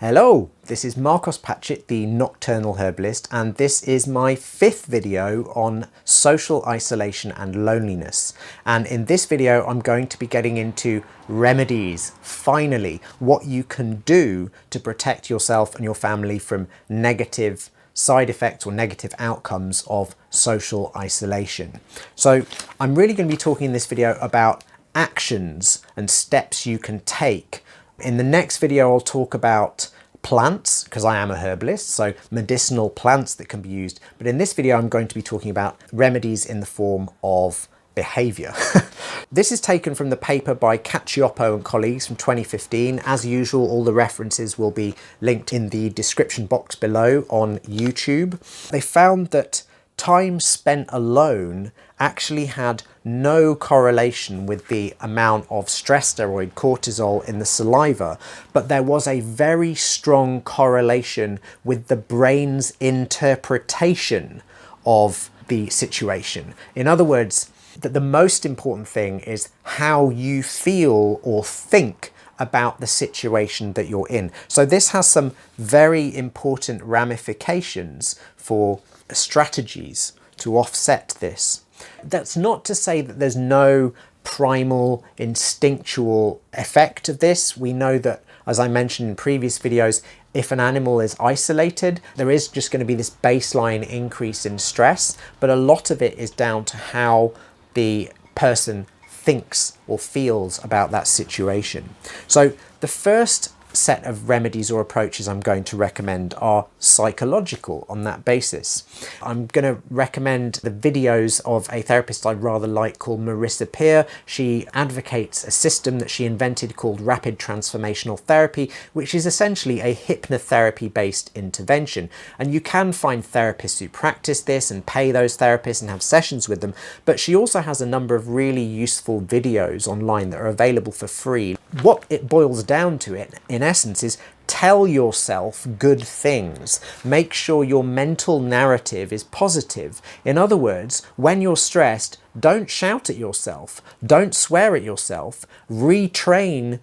Hello, this is Marcos Patchett, the Nocturnal Herbalist, and this is my 5th video on social isolation and loneliness. And in this video, I'm going to be getting into remedies, finally, what you can do to protect yourself and your family from negative side effects or negative outcomes of social isolation. So I'm really going to be talking in this video about actions and steps you can take. In the next video, I'll talk about plants, because I am a herbalist, so medicinal plants that can be used. But in this video, I'm going to be talking about remedies in the form of behaviour. This is taken from the paper by Cacioppo and colleagues from 2015. As usual, all the references will be linked in the description box below on YouTube. They found that time spent alone actually had no correlation with the amount of stress steroid cortisol in the saliva, but there was a very strong correlation with the brain's interpretation of the situation. In other words, that the most important thing is how you feel or think about the situation that you're in. So this has some very important ramifications for strategies to offset this. That's not to say that there's no primal instinctual effect of this. We know that, as I mentioned in previous videos, if an animal is isolated, there is just going to be this baseline increase in stress, but a lot of it is down to how the person thinks or feels about that situation. So the first set of remedies or approaches I'm going to recommend are psychological on that basis. I'm going to recommend the videos of a therapist I rather like called Marissa Peer. She advocates a system that she invented called rapid transformational therapy, which is essentially a hypnotherapy based intervention. And you can find therapists who practice this and pay those therapists and have sessions with them, but she also has a number of really useful videos online that are available for free. What it boils down to, in essence, is tell yourself good things. Make sure your mental narrative is positive. In other words, when you're stressed, don't shout at yourself. Don't swear at yourself. Reprogram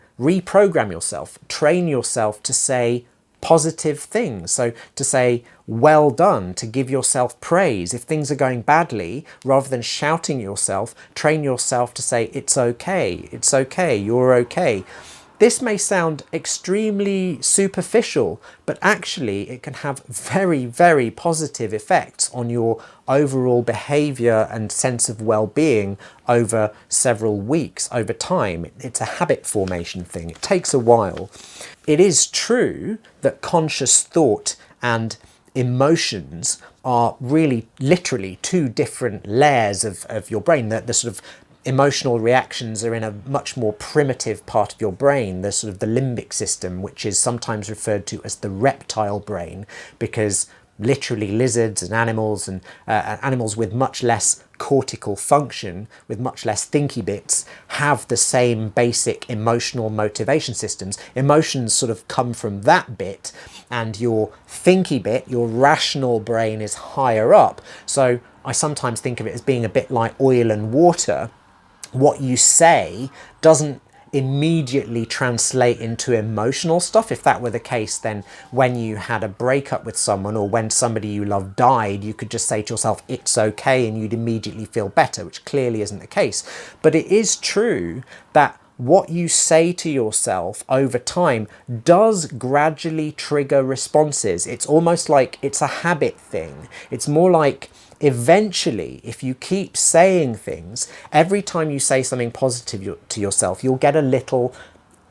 yourself. Train yourself to say positive things. So to say, well done, to give yourself praise. If things are going badly, rather than shouting at yourself, train yourself to say, it's okay, you're okay. This may sound extremely superficial, but actually it can have very, very positive effects on your overall behavior and sense of well-being over several weeks, over time. It's a habit formation thing. It takes a while. It is true that conscious thought and emotions are really literally two different layers of your brain. The sort of emotional reactions are in a much more primitive part of your brain, the sort of the limbic system, which is sometimes referred to as the reptile brain, because literally lizards and animals animals with much less cortical function, with much less thinky bits, have the same basic emotional motivation systems. Emotions sort of come from that bit, and your thinky bit, your rational brain, is higher up. So I sometimes think of it as being a bit like oil and water. What you say doesn't immediately translate into emotional stuff. If that were the case, then when you had a breakup with someone or when somebody you love died, you could just say to yourself, it's okay, and you'd immediately feel better, which clearly isn't the case. But it is true that what you say to yourself over time does gradually trigger responses. It's almost like it's a habit thing. It's more like, eventually, if you keep saying things, every time you say something positive to yourself, you'll get a little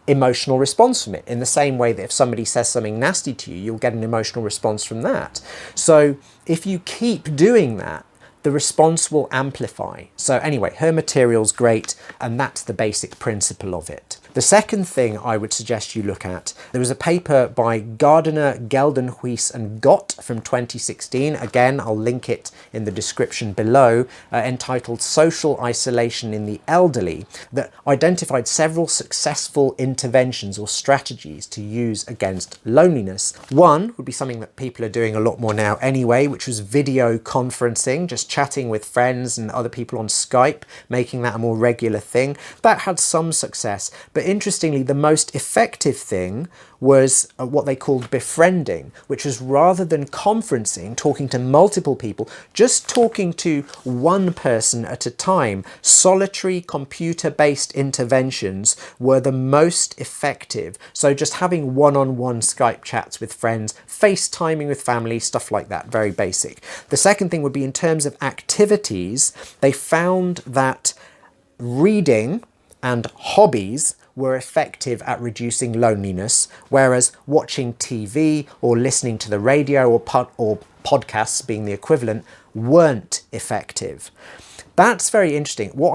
emotional response from it, in the same way that if somebody says something nasty to you, you'll get an emotional response from that. So if you keep doing that, the response will amplify. So anyway, her material's great, and that's the basic principle of it. The second thing I would suggest you look at, there was a paper by Gardner, Geldenhuis and Gott from 2016. Again, I'll link it in the description below, entitled Social Isolation in the Elderly, that identified several successful interventions or strategies to use against loneliness. One would be something that people are doing a lot more now anyway, which was video conferencing, just chatting with friends and other people on Skype, making that a more regular thing. That had some success, but interestingly, the most effective thing was what they called befriending, which was rather than conferencing, talking to multiple people, just talking to one person at a time. Solitary computer-based interventions were the most effective. So just having one-on-one Skype chats with friends, FaceTiming with family, stuff like that, very basic. The second thing would be in terms of activities, they found that reading and hobbies were effective at reducing loneliness, whereas watching TV or listening to the radio or podcasts being the equivalent weren't effective. That's very interesting. What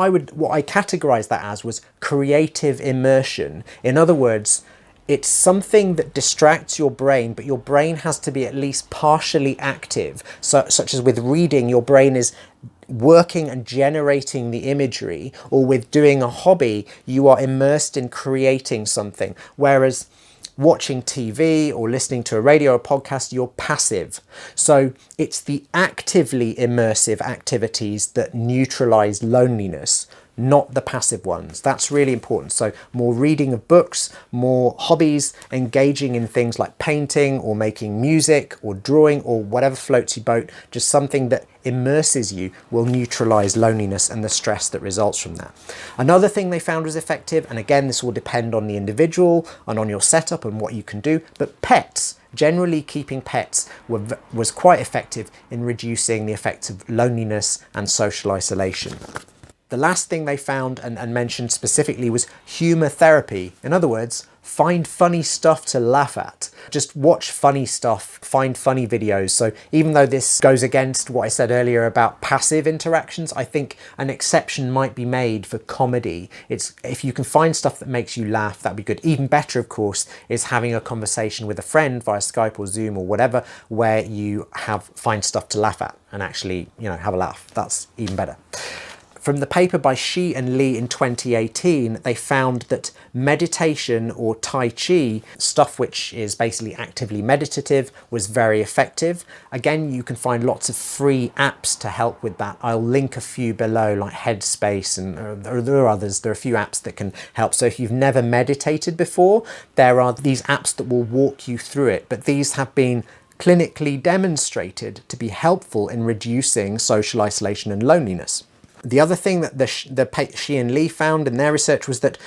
I categorized that as was creative immersion. In other words, it's something that distracts your brain, but your brain has to be at least partially active. So, such as with reading, your brain is working and generating the imagery, or with doing a hobby, you are immersed in creating something. Whereas watching TV or listening to a radio or podcast, you're passive. So it's the actively immersive activities that neutralize loneliness, not the passive ones. That's really important. So more reading of books, more hobbies, engaging in things like painting or making music or drawing or whatever floats your boat, just something that immerses you will neutralize loneliness and the stress that results from that. Another thing they found was effective, and again, this will depend on the individual and on your setup and what you can do, but pets. Generally, keeping pets was quite effective in reducing the effects of loneliness and social isolation. The last thing they found and mentioned specifically was humour therapy. In other words, find funny stuff to laugh at. Just watch funny stuff, find funny videos. So even though this goes against what I said earlier about passive interactions, I think an exception might be made for comedy. If you can find stuff that makes you laugh, that'd be good. Even better, of course, is having a conversation with a friend via Skype or Zoom or whatever, where you find stuff to laugh at and actually, have a laugh. That's even better. From the paper by Shi and Lee in 2018, they found that meditation or Tai Chi, stuff which is basically actively meditative, was very effective. Again, you can find lots of free apps to help with that. I'll link a few below, like Headspace, and there are others. There are a few apps that can help. So if you've never meditated before, there are these apps that will walk you through it. But these have been clinically demonstrated to be helpful in reducing social isolation and loneliness. The other thing that Shi and Lee found in their research was that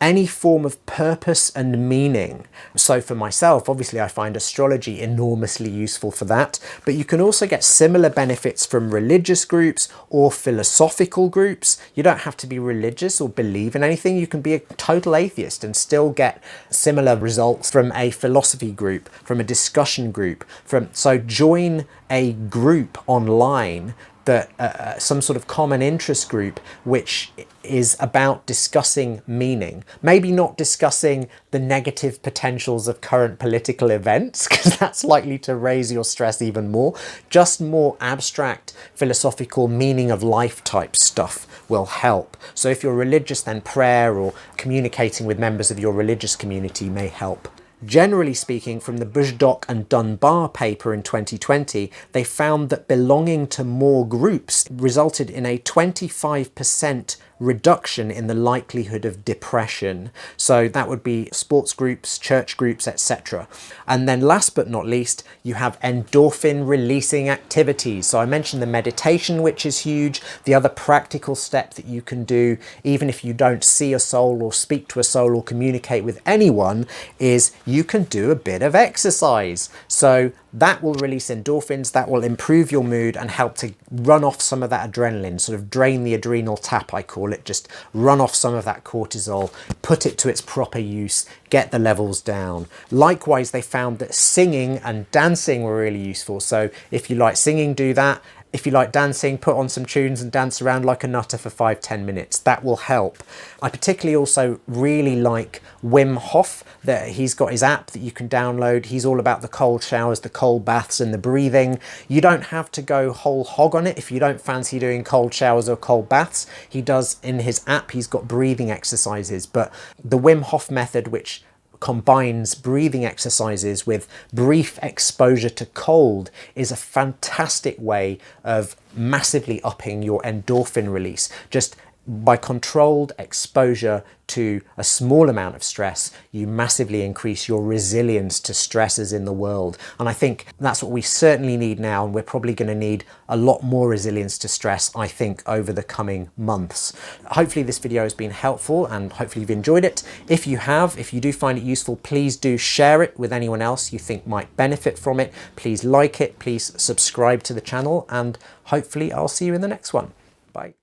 any form of purpose and meaning. So for myself, obviously I find astrology enormously useful for that, but you can also get similar benefits from religious groups or philosophical groups. You don't have to be religious or believe in anything. You can be a total atheist and still get similar results from a philosophy group, from a discussion group. So join a group online, that some sort of common interest group which is about discussing meaning. Maybe not discussing the negative potentials of current political events, because that's likely to raise your stress even more. Just more abstract philosophical meaning of life type stuff will help. So if you're religious, then prayer or communicating with members of your religious community may help. Generally speaking, from the Bushdock and Dunbar paper in 2020, they found that belonging to more groups resulted in a 25% reduction in the likelihood of depression. So that would be sports groups, church groups, etc. And then last but not least, you have endorphin releasing activities. So I mentioned the meditation, which is huge. The other practical step that you can do, even if you don't see a soul or speak to a soul or communicate with anyone, is you can do a bit of exercise. So that will release endorphins, that will improve your mood and help to run off some of that adrenaline, sort of drain the adrenal tap, I call it, just run off some of that cortisol, put it to its proper use, get the levels down. Likewise, they found that singing and dancing were really useful. So if you like singing, do that. If you like dancing, put on some tunes and dance around like a nutter for 5-10 minutes. That will help. I particularly also really like Wim Hof. He's got his app that you can download. He's all about the cold showers, the cold baths and the breathing. You don't have to go whole hog on it if you don't fancy doing cold showers or cold baths. He does, in his app, he's got breathing exercises. But the Wim Hof method, which combines breathing exercises with brief exposure to cold, is a fantastic way of massively upping your endorphin release. Just by controlled exposure to a small amount of stress, you massively increase your resilience to stresses in the world. And I think that's what we certainly need now, and we're probably going to need a lot more resilience to stress, I think, over the coming months. Hopefully this video has been helpful, and hopefully you've enjoyed it. If you have, if you do find it useful, please do share it with anyone else you think might benefit from it. Please like it, please subscribe to the channel, and hopefully I'll see you in the next one. Bye.